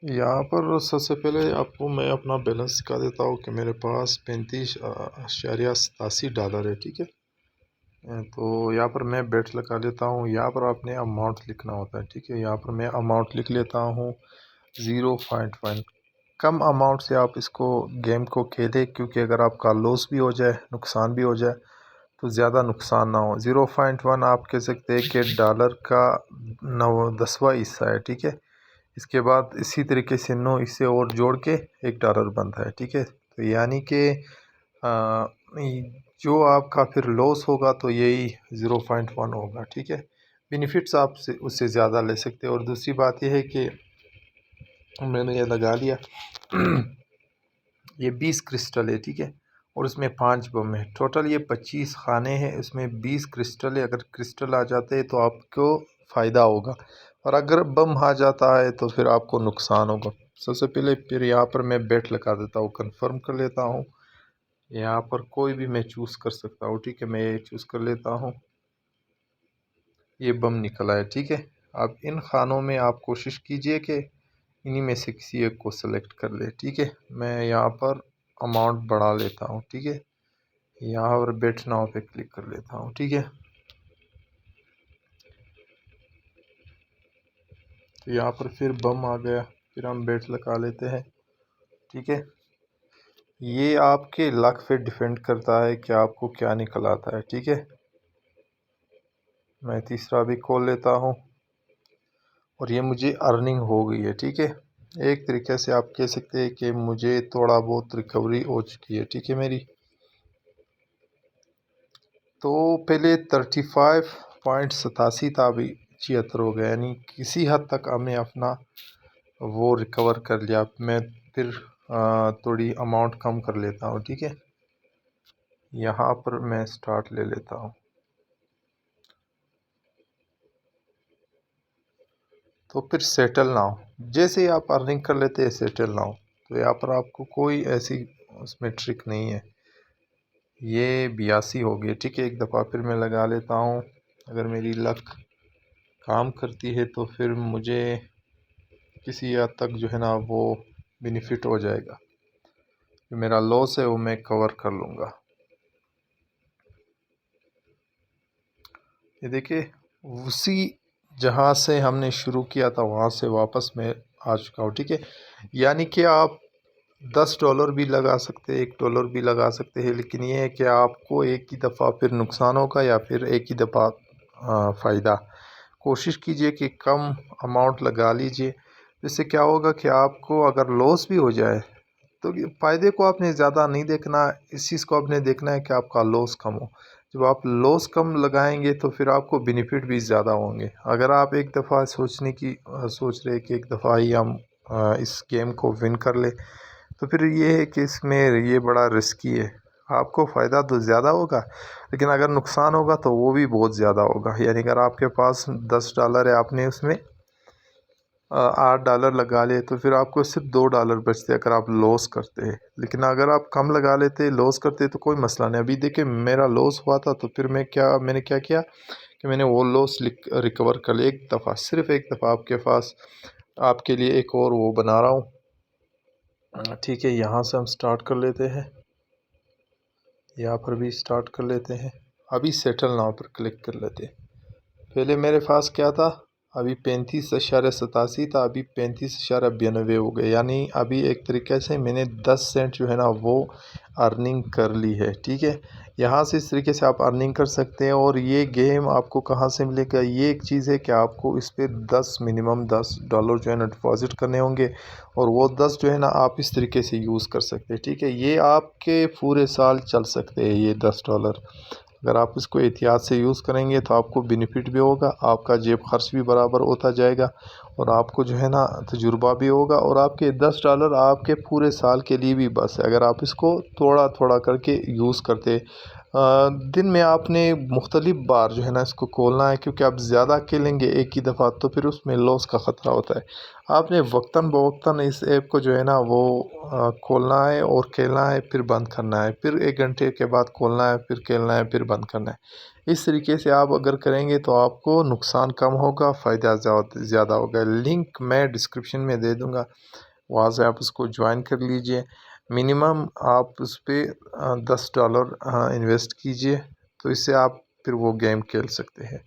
यहाँ पर सबसे पहले आपको मैं अपना बैलेंस दिखा देता हूँ कि मेरे पास 35.87 डॉलर है। ठीक है, तो यहाँ पर मैं बेट लगा लेता हूँ। यहाँ पर आपने अमाउंट लिखना होता है। ठीक है, यहाँ पर मैं अमाउंट लिख लेता हूँ 0.1। कम अमाउंट से आप इसको गेम को खेलें, क्योंकि अगर आपका लॉस भी हो जाए, नुकसान भी हो जाए, तो ज़्यादा नुकसान ना हो। 0.1 आप कह सकते हैं कि डॉलर का 10वां हिस्सा है। ठीक है, इसके बाद इसी तरीके से 9 इससे और जोड़ के $1 बनता है। ठीक है, तो यानी कि जो आपका फिर लॉस होगा तो यही 0.1 होगा। ठीक है, बेनिफिट्स आप से उससे ज़्यादा ले सकते हैं। और दूसरी बात यह है कि मैंने ये लगा लिया ये 20 क्रिस्टल है। ठीक है, और उसमें 5 बम है। टोटल ये 25 खाने हैं, उसमें 20 क्रिस्टल है। अगर क्रिस्टल आ जाते हैं तो आपको फ़ायदा होगा, और अगर बम आ जाता है तो फिर आपको नुकसान होगा। सबसे पहले फिर यहाँ पर मैं बेट लगा देता हूँ, कंफर्म कर लेता हूँ। यहाँ पर कोई भी मैं चूज़ कर सकता हूँ। ठीक है, मैं ये चूज़ कर लेता हूँ। ये बम निकला है। ठीक है, अब इन खानों में आप कोशिश कीजिए कि इन्हीं में से किसी एक को सेलेक्ट कर ले। ठीक है, मैं यहाँ पर अमाउंट बढ़ा लेता हूँ। ठीक है, यहाँ पर बेट नाउ पे क्लिक कर लेता हूँ। ठीक है, तो यहाँ पर फिर बम आ गया, फिर हम बेट लगा लेते हैं। ठीक है, ये आपके लक पे डिपेंड करता है कि आपको क्या निकल आता है। ठीक है, मैं तीसरा भी खोल लेता हूँ और ये मुझे अर्निंग हो गई है। ठीक है, एक तरीके से आप कह सकते हैं कि मुझे थोड़ा बहुत रिकवरी हो चुकी है। ठीक है मेरी, तो पहले 35.87 था, अभी 76 हो गया, यानी किसी हद तक हमने अपना वो रिकवर कर लिया। मैं फिर थोड़ी अमाउंट कम कर लेता हूँ। ठीक है, यहाँ पर मैं स्टार्ट ले लेता हूँ। तो फिर सेटल नाउ, जैसे ही आप अर्निंग कर लेते हैं सेटल नाउ, तो यहाँ पर आपको कोई ऐसी उसमें ट्रिक नहीं है। ये 82 हो गई। ठीक है, एक दफ़ा फिर मैं लगा लेता हूँ। अगर मेरी लक काम करती है तो फिर मुझे किसी हद तक जो है ना वो बेनिफिट हो जाएगा। जो मेरा लॉस है वो मैं कवर कर लूँगा। ये देखिए, उसी जहाँ से हमने शुरू किया था वहाँ से वापस मैं आ चुका हूँ। ठीक है, यानी कि आप $10 भी लगा सकते हैं, $1 भी लगा सकते हैं, लेकिन ये है कि आपको एक ही दफ़ा फिर नुकसान होगा या फिर एक ही दफ़ा फ़ायदा। कोशिश कीजिए कि कम अमाउंट लगा लीजिए। इससे क्या होगा कि आपको अगर लॉस भी हो जाए तो फ़ायदे को आपने ज़्यादा नहीं देखना, इस चीज़ को आपने देखना है कि आपका लॉस कम हो। जब आप लॉस कम लगाएंगे तो फिर आपको बेनिफिट भी ज़्यादा होंगे। अगर आप एक दफ़ा सोच रहे कि एक दफ़ा ही हम इस गेम को विन कर ले, तो फिर ये है कि इसमें ये बड़ा रिस्की है। आपको फ़ायदा तो ज़्यादा होगा, लेकिन अगर नुकसान होगा तो वो भी बहुत ज़्यादा होगा। यानी अगर आपके पास $10 है, आपने उसमें $8 लगा लिए, तो फिर आपको सिर्फ $2 बचते अगर आप लॉस करते हैं। लेकिन अगर आप कम लगा लेते, लॉस करते, तो कोई मसला नहीं। अभी देखिए मेरा लॉस हुआ था, तो फिर मैंने क्या किया कि मैंने वो लॉस रिकवर कर लिया एक दफ़ा, सिर्फ एक दफ़ा। आपके पास आपके लिए एक और वो बना रहा हूँ। ठीक है, यहाँ से हम स्टार्ट कर लेते हैं, यहाँ पर भी स्टार्ट कर लेते हैं। अभी सेटल नाउ पर क्लिक कर लेते हैं। पहले मेरे पास क्या था, अभी 35.87 था, अभी 35.92 हो गए। यानी अभी एक तरीके से मैंने 10 सेंट जो है ना वो अर्निंग कर ली है। ठीक है, यहाँ से इस तरीके से आप अर्निंग कर सकते हैं। और ये गेम आपको कहाँ से मिलेगा, ये एक चीज़ है कि आपको इस पर मिनिमम $10 जो है ना डिपॉज़िट करने होंगे, और वो 10 जो है ना आप इस तरीके से यूज़ कर सकते हैं। ठीक है, ये आपके पूरे साल चल सकते हैं ये $10। अगर आप इसको एहतियात से यूज़ करेंगे तो आपको बेनिफिट भी होगा, आपका जेब खर्च भी बराबर होता जाएगा, और आपको जो है ना तजुर्बा भी होगा, और आपके $10 आपके पूरे साल के लिए भी बस है। अगर आप इसको थोड़ा थोड़ा करके यूज़ करते दिन में आपने मुख्तलिफ बार जो है ना इसको खोलना है, क्योंकि आप ज़्यादा खेलेंगे एक ही दफ़ा तो फिर उसमें लॉस का ख़तरा होता है। आपने वक्तन बवक्तन इस ऐप को जो है ना वो खोलना है और खेलना है, फिर बंद करना है, फिर 1 घंटे के बाद खोलना है, फिर खेलना है, फिर बंद करना है। इस तरीके से आप अगर करेंगे तो आपको नुकसान कम होगा, फ़ायदा ज़्यादा होगा। लिंक मैं डिस्क्रिप्शन में दे दूँगा, वहाँ से आप उसको ज्वाइन कर लीजिए। मिनिमम आप उस पे $10 इन्वेस्ट कीजिए, तो इससे आप फिर वो गेम खेल सकते हैं।